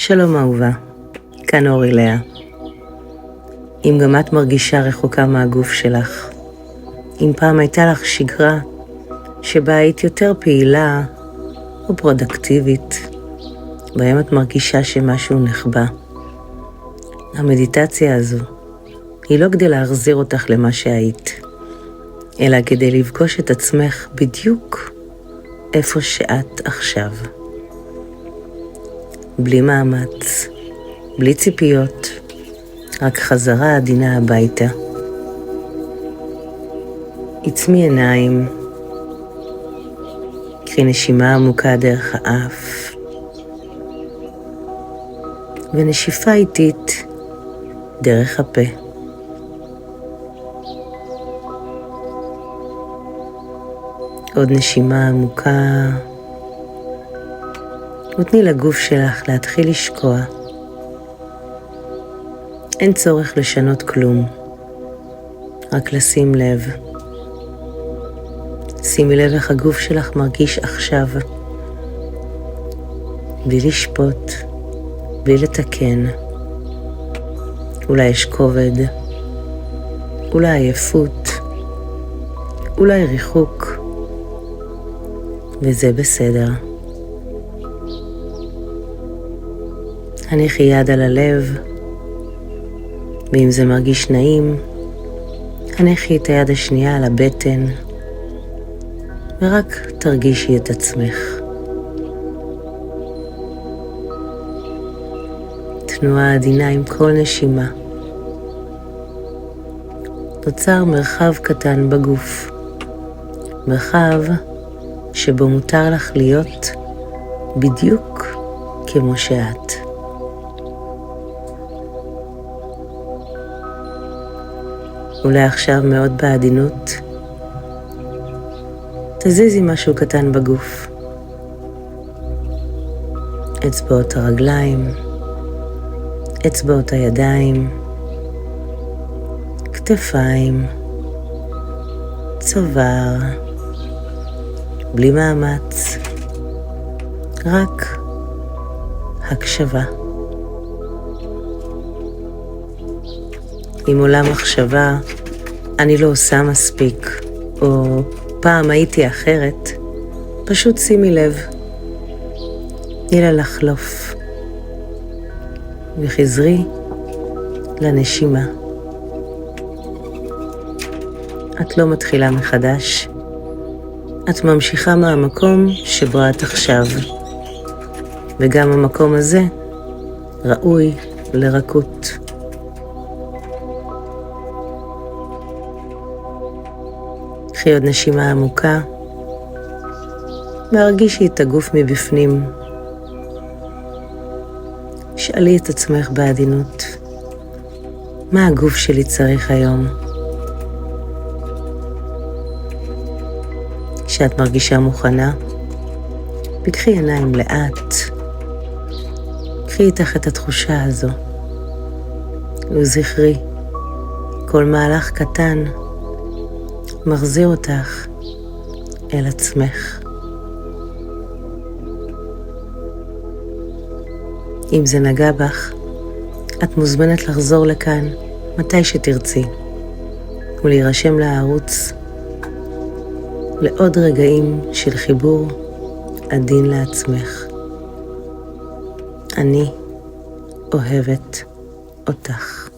שלום אהובה, כאן אורי לאה. אם גם את מרגישה רחוקה מהגוף שלך, אם פעם הייתה לך שגרה שבה היית יותר פעילה או פרודקטיבית, בהם את מרגישה שמשהו נחבא, המדיטציה הזו היא לא כדי להחזיר אותך למה שהיית, אלא כדי לפגוש את עצמך בדיוק איפה שאת עכשיו. בלי מאמץ, בלי ציפיות, רק חזרה עדינה הביתה. עצמי עיניים, קחי נשימה עמוקה דרך האף, ונשיפה איטית דרך הפה. עוד נשימה עמוקה, ותני לגוף שלך להתחיל לשקוע. אין צורך לשנות כלום, רק לשים לב. שימי לב איך הגוף שלך מרגיש עכשיו, בלי לשפוט, בלי לתקן. אולי יש כובד, אולי עייפות, אולי ריחוק, וזה בסדר. הניחי יד על הלב, ואם זה מרגיש נעים, הניחי את היד השנייה על הבטן, ורק תרגישי את עצמך. תנועה עדינה עם כל נשימה. נוצר מרחב קטן בגוף, מרחב שבו מותר לך להיות בדיוק כמו שאת. אולי עכשיו מאוד בעדינות, תזיזי משהו קטן בגוף. אצבעות הרגליים, אצבעות הידיים, כתפיים, צוואר, בלי מאמץ, רק הקשבה. אם עולה מחשבה, אני לא עושה מספיק, או פעם הייתי אחרת, פשוט שימי לב. תני לה לחלוף, וחזרי לנשימה. את לא מתחילה מחדש, את ממשיכה מהמקום שבו את עכשיו, וגם המקום הזה ראוי לרכות. קחי עוד נשימה עמוקה, והרגישי את הגוף מבפנים. שאלי את עצמך בעדינות, מה הגוף שלי צריך היום? כשאת מרגישה מוכנה, פקחי עיניים לאט. קחי איתך את התחושה הזו, וזכרי, כל מהלך קטן מחזיר אותך אל עצמך. אם זה נגע בך, את מוזמנת לחזור לכאן מתי שתרצי, ולהירשם לערוץ לעוד רגעים של חיבור עדין לעצמך. אני אוהבת אותך.